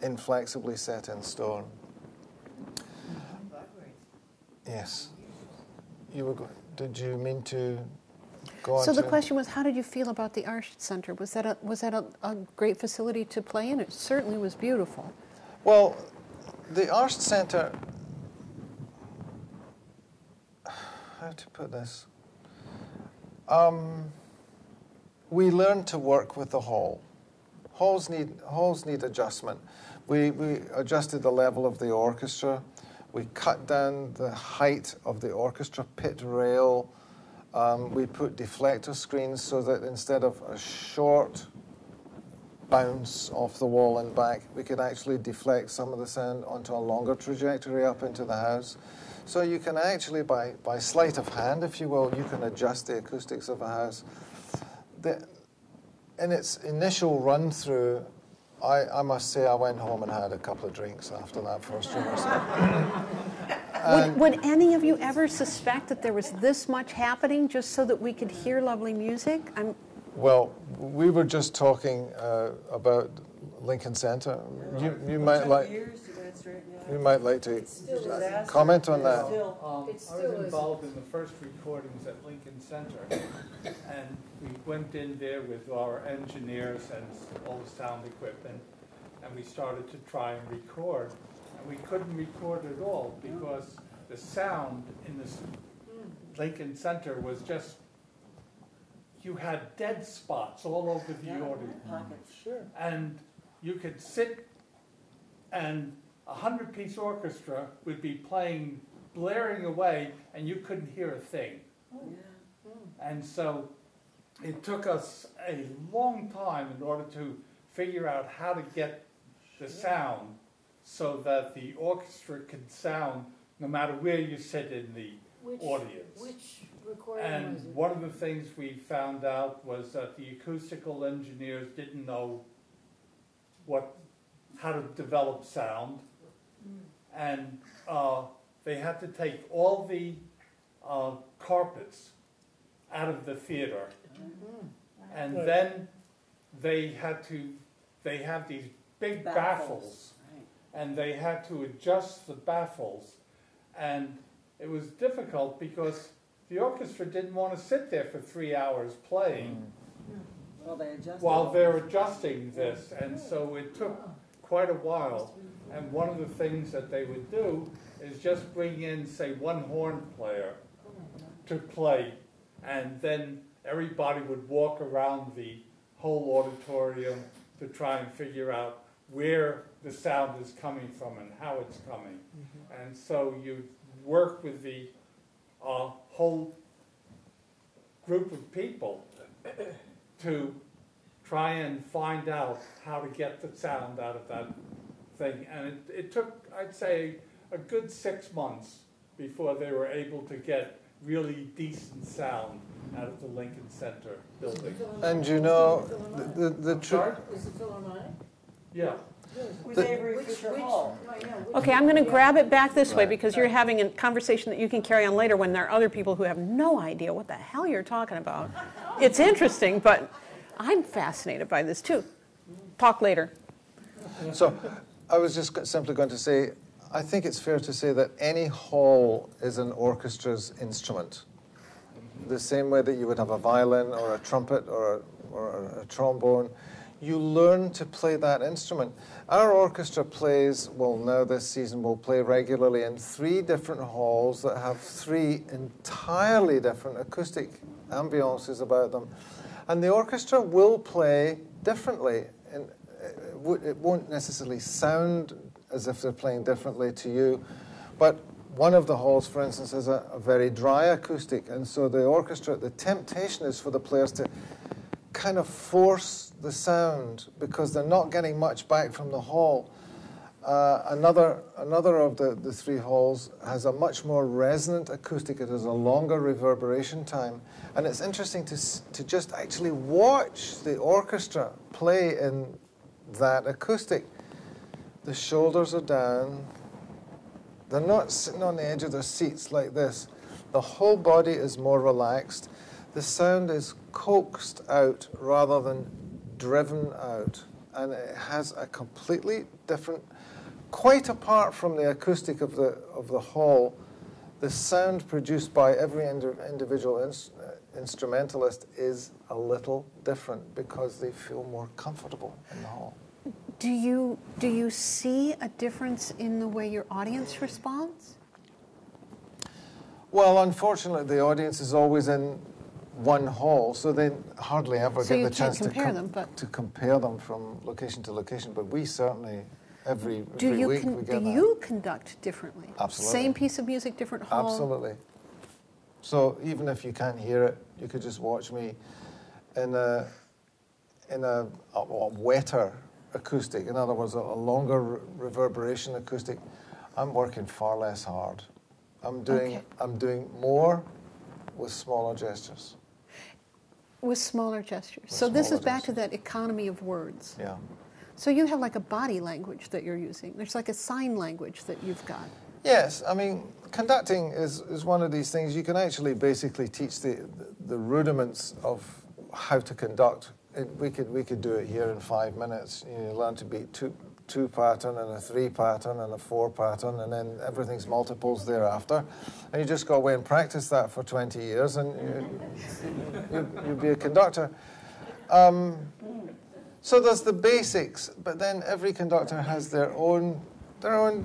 inflexibly set in stone. Yes. You were going. Did you mean to go on? So the question was, how did you feel about the Arch Center? Was that a great facility to play in? It certainly was beautiful. Well, the Arch Center. How to put this? We learned to work with the hall. Halls need adjustment. We adjusted the level of the orchestra. We cut down the height of the orchestra pit rail. We put deflector screens so that instead of a short bounce off the wall and back, we could actually deflect some of the sound onto a longer trajectory up into the house. So you can actually, by sleight of hand, if you will, you can adjust the acoustics of a house. In its initial run-through, I must say I went home and had a couple of drinks after that first rehearsal. Would any of you ever suspect that there was this much happening just so that we could hear lovely music? Well, we were just talking about Lincoln Center. You might like... Years to get straightened out. Who might like to Disaster. comment on that? Still, I was involved in the first recordings at Lincoln Center, and we went in there with our engineers and all the sound equipment, and we started to try and record, and we couldn't record at all because the sound in this Lincoln Center was just, you had dead spots all over the audience. pockets, sure. And you could sit and a 100-piece orchestra would be playing, blaring away, and you couldn't hear a thing. Yeah. And so it took us a long time in order to figure out how to get the sound so that the orchestra could sound no matter where you sit in the audience. Which recording And was it? one of the things we found out was that the acoustical engineers didn't know how to develop sound, and they had to take all the carpets out of the theater, and then they have these big baffles, and they had to adjust the baffles, and it was difficult because the orchestra didn't want to sit there for 3 hours playing while they're adjusting this, and so it took quite a while. And one of the things that they would do is just bring in, say, one horn player to play, and then everybody would walk around the whole auditorium to try and figure out where the sound is coming from and how it's coming. And so you work with the whole group of people to try and find out how to get the sound out of that thing. And it took, I'd say, a good 6 months before they were able to get really decent sound out of the Lincoln Center building. And you know, the truth. Is it Philharmonic? Yeah. With Avery Fisher Hall. Okay, I'm going to grab it back this way because you're having a conversation that you can carry on later when there are other people who have no idea what the hell you're talking about. It's interesting, but I'm fascinated by this too. Talk later. So I was just simply going to say, I think it's fair to say that any hall is an orchestra's instrument. The same way that you would have a violin or a trumpet or a trombone. You learn to play that instrument. Our orchestra plays, well, now this season we'll play regularly in 3 different halls that have 3 entirely different acoustic ambiances about them. And the orchestra will play differently. And it won't necessarily sound as if they're playing differently to you. But one of the halls, for instance, has a very dry acoustic. And so the orchestra, the temptation is for the players to kind of force the sound because they're not getting much back from the hall. Another of the 3 halls has a much more resonant acoustic. It has a longer reverberation time. And it's interesting to just actually watch the orchestra play in that acoustic. The shoulders are down. They're not sitting on the edge of their seats like this. The whole body is more relaxed. The sound is coaxed out rather than driven out. And it has a completely different, quite apart from the acoustic of the hall, the sound produced by every individual instrumentalist is a little different because they feel more comfortable in the hall. Do you see a difference in the way your audience responds? Well, unfortunately, the audience is always in one hall, so they hardly ever get the chance to compare them from location to location. But we certainly, every week, we get that. Do you conduct differently? Absolutely. Same piece of music, different hall? Absolutely. So even if you can't hear it, you could just watch me in a wetter acoustic. In other words, a longer reverberation acoustic. I'm working far less hard. I'm doing more with smaller gestures. With smaller gestures. So this is back to that economy of words. Yeah. So you have like a body language that you're using. There's like a sign language that you've got. Yes, I mean, conducting is one of these things. You can actually basically teach the rudiments of how to conduct. We could do it here in 5 minutes. You learn to beat 2 pattern and a 3 pattern and a 4 pattern, and then everything's multiples thereafter. And you just go away and practice that for 20 years, and you'll be a conductor. So there's the basics, but then every conductor has their own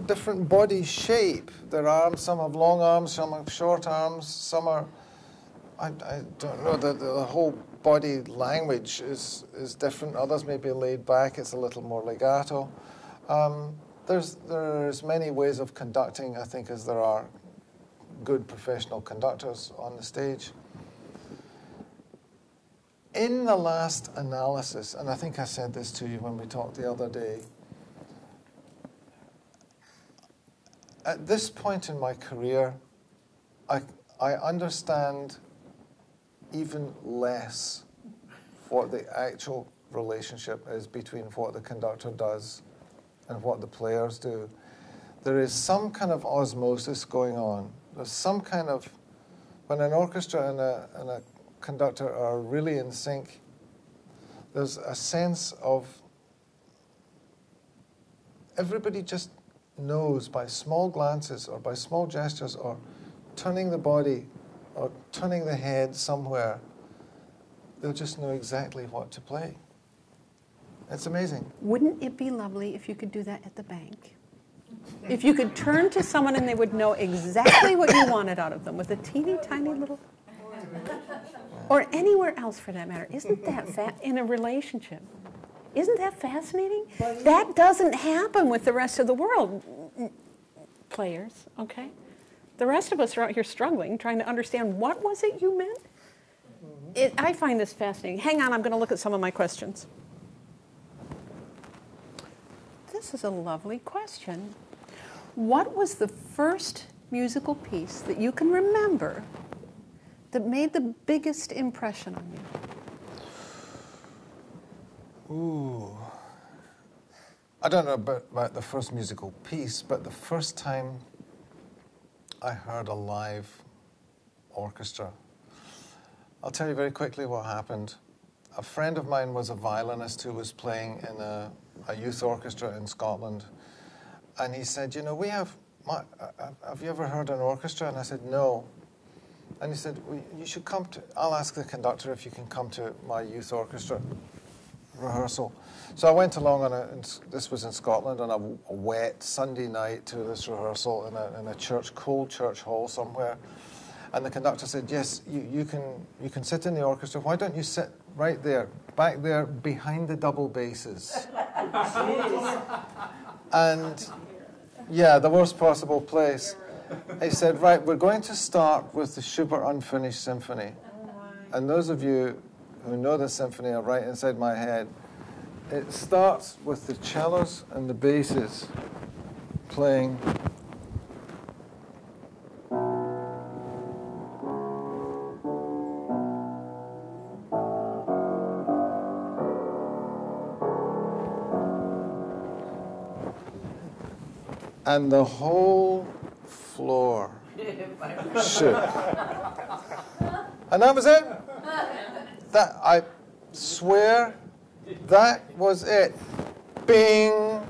different body shape. Their arms, some have long arms, some have short arms, some are, I don't know, the whole body language is different. Others may be laid back, it's a little more legato. There's many ways of conducting, I think, as there are good professional conductors on the stage. In the last analysis, and I think I said this to you when we talked the other day, at this point in my career, I understand even less what the actual relationship is between what the conductor does and what the players do. There is some kind of osmosis going on. There's some kind of, when an orchestra and a conductor are really in sync, there's a sense of everybody just knows by small glances or by small gestures or turning the body or turning the head somewhere, they'll just know exactly what to play. It's amazing. Wouldn't it be lovely if you could do that at the bank? If you could turn to someone and they would know exactly what you wanted out of them with a teeny tiny little, or anywhere else for that matter. Isn't that in a relationship? Isn't that fascinating? That doesn't happen with the rest of the world, players, okay? The rest of us are out here struggling, trying to understand what was it you meant? I find this fascinating. Hang on, I'm going to look at some of my questions. This is a lovely question. What was the first musical piece that you can remember that made the biggest impression on you? Ooh. I don't know about the first musical piece, but the first time I heard a live orchestra. I'll tell you very quickly what happened. A friend of mine was a violinist who was playing in a youth orchestra in Scotland. And he said, you know, have you ever heard an orchestra? And I said, no. And he said, well, you should come to, I'll ask the conductor if you can come to my youth orchestra rehearsal. So I went along this was in Scotland, on a wet Sunday night to this rehearsal in a church, cold church hall somewhere. And the conductor said, yes, you can sit in the orchestra. Why don't you sit right there, back there, behind the double basses? And yeah, the worst possible place. He said, right, we're going to start with the Schubert Unfinished Symphony. And those of you who know the symphony are right inside my head. It starts with the cellos and the basses playing. And the whole floor shook. And that was it. That, I swear, that was it. Bing!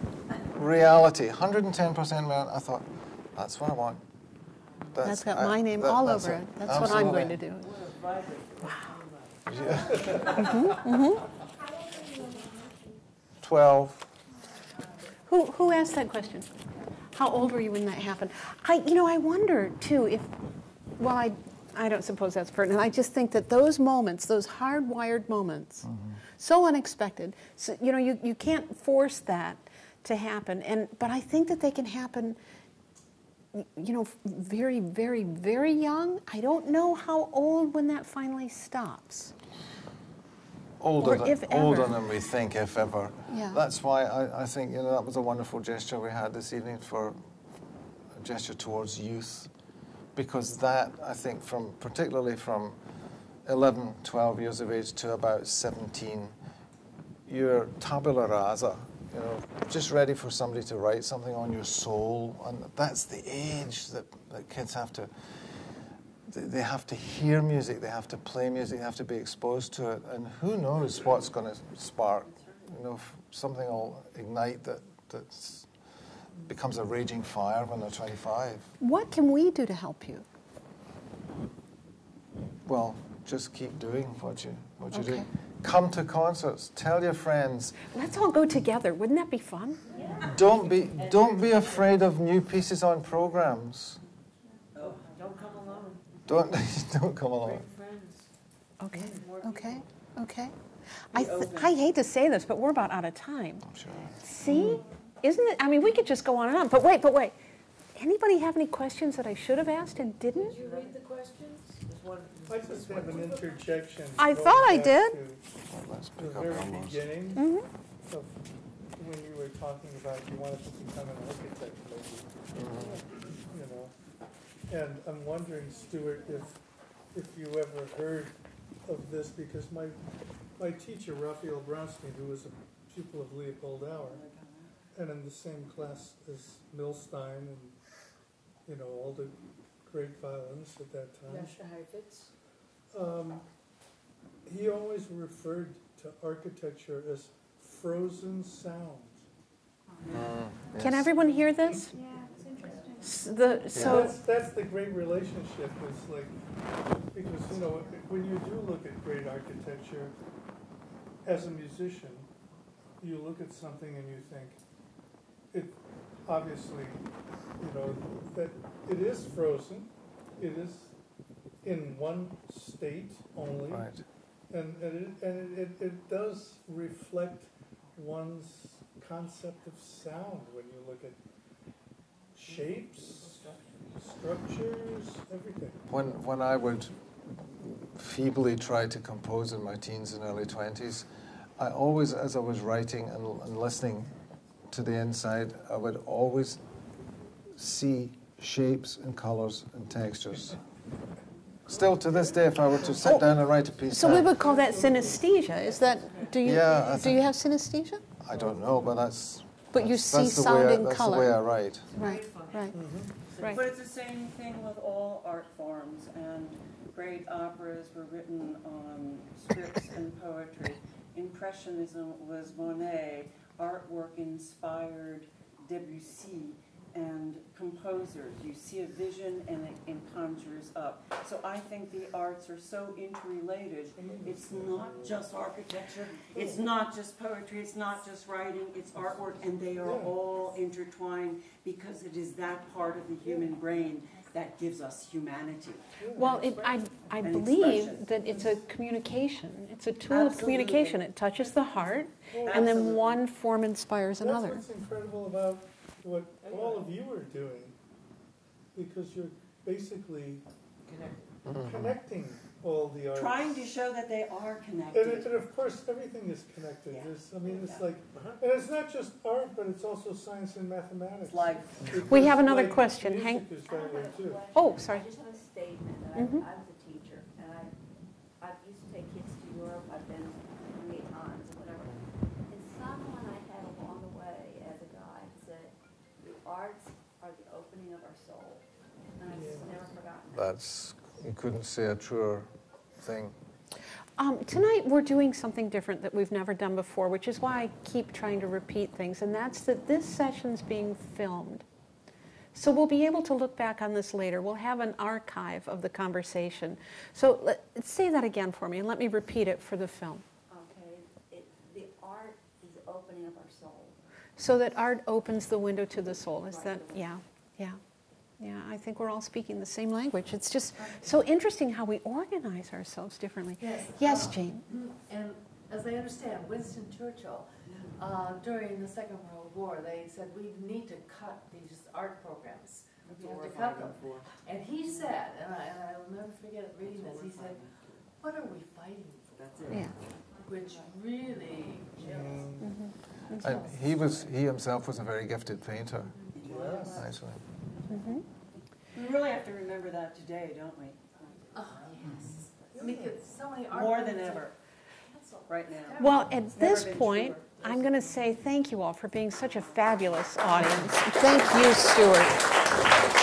Reality. 110% man. I thought, that's what I want. That's got my name all over it. That's absolutely what I'm going to do. Wow. Yeah. 12. Who asked that question? How old were you when that happened? I wonder, too, if, well, I don't suppose that's pertinent. I just think that those moments, those hardwired moments, so unexpected, so, you can't force that to happen. But I think that they can happen, very, very, very young. I don't know how old when that finally stops. Older than we think, if ever. Yeah. That's why I think that was a wonderful gesture we had this evening, for a gesture towards youth, because that, I think, particularly from 11, 12 years of age to about 17, you're tabula rasa, just ready for somebody to write something on your soul, and that's the age that kids have to. They have to hear music, they have to play music, they have to be exposed to it, and who knows what's going to spark, something will ignite that that becomes a raging fire when they're 25. What can we do to help you? Well, just keep doing what you Okay. do. Come to concerts. Tell your friends. Let's all go together. Wouldn't that be fun? Don't be afraid of new pieces on programs. Oh, Don't come alone. Don't come along. Bring friends. Okay, More okay, okay. Be open. I hate to say this, but we're about out of time. I'm sure. See? Isn't it? I mean, we could just go on and on. But wait. Anybody have any questions that I should have asked and didn't? Did you read the questions? There's one. I just have an interjection. I going thought I back did. to Well, let's The pick up very almost. beginning Mm-hmm. of when you were talking about you wanted to become an architect, maybe, you know. And I'm wondering, Stewart, if you ever heard of this, because my teacher, Raphael Brownstein, who was a pupil of Leopold Auer, and in the same class as Milstein and, you know, all the great violinists at that time. Jascha Heifetz. He always referred to architecture as frozen sound. Can Yes. everyone hear this? Yeah, it's interesting. So That's the great relationship. It's like, because, you know, when you do look at great architecture, as a musician, you look at something and you think, it obviously, you know, that it is frozen, it is in one state only, Right. and it does reflect one's concept of sound when you look at shapes, structures, everything. When I would feebly try to compose in my teens and early 20s, I always, as I was writing and listening to the inside, I would always see shapes and colours and textures. Still to this day, if I were to sit down and write a piece we down, would call that synesthesia. Is that? Do you? Yeah, I do you have synesthesia? I don't know, but that's But you that's see the sound way and that's color. the way I write. Right. Right. Right. But it's the same thing with all art forms, and great operas were written on scripts and poetry. Impressionism was Monet. Artwork inspired Debussy and composers. You see a vision and it conjures up. So I think the arts are so interrelated. It's not just architecture, it's not just poetry, it's not just writing, it's artwork, and they are all intertwined because it is that part of the human brain that gives us humanity. Well, I And believe expression. that it's a communication. It's a tool of Absolutely. communication. It touches the heart, and then Absolutely. one form inspires another. That's what's incredible about what all of you are doing, because you're basically connecting all the arts. Trying to show that they are And connected. of course, everything is connected. Yeah. I mean, it's like, and it's not just art, but it's also science and mathematics. It's life. Because, We have another like, question. music is that way too. Oh, sorry. I just have a statement. Mhm. I was a teacher, and I used to take kids to Europe. I've been many times or whatever. And someone I had along the way as a guide said, the arts are the opening of our soul. And I've just never forgotten that. You couldn't say a truer thing. Tonight we're doing something different that we've never done before, which is why I keep trying to repeat things, and that's that this session's being filmed. So we'll be able to look back on this later. We'll have an archive of the conversation. So say that again for me, and let me repeat it for the film. Okay, the art is the opening of our soul. So that art opens the window to the soul. Is that, yeah. Yeah, I think we're all speaking the same language. It's just so interesting how we organize ourselves differently. Yes, Jane. And as I understand, Winston Churchill, during the Second World War, they said we need to cut these art programs. We have to cut them. And he said, and I'll never forget reading this, he said, what are we fighting for? That's it. Yeah. Which really chills. And he himself was a very gifted painter, actually. We really have to remember that today, don't we? Oh, yes. Because so many art More than programs ever, are canceled. right now. Well, at Never this been point, truer. I'm going to say thank you all for being such a fabulous audience. Thank you, Stuart.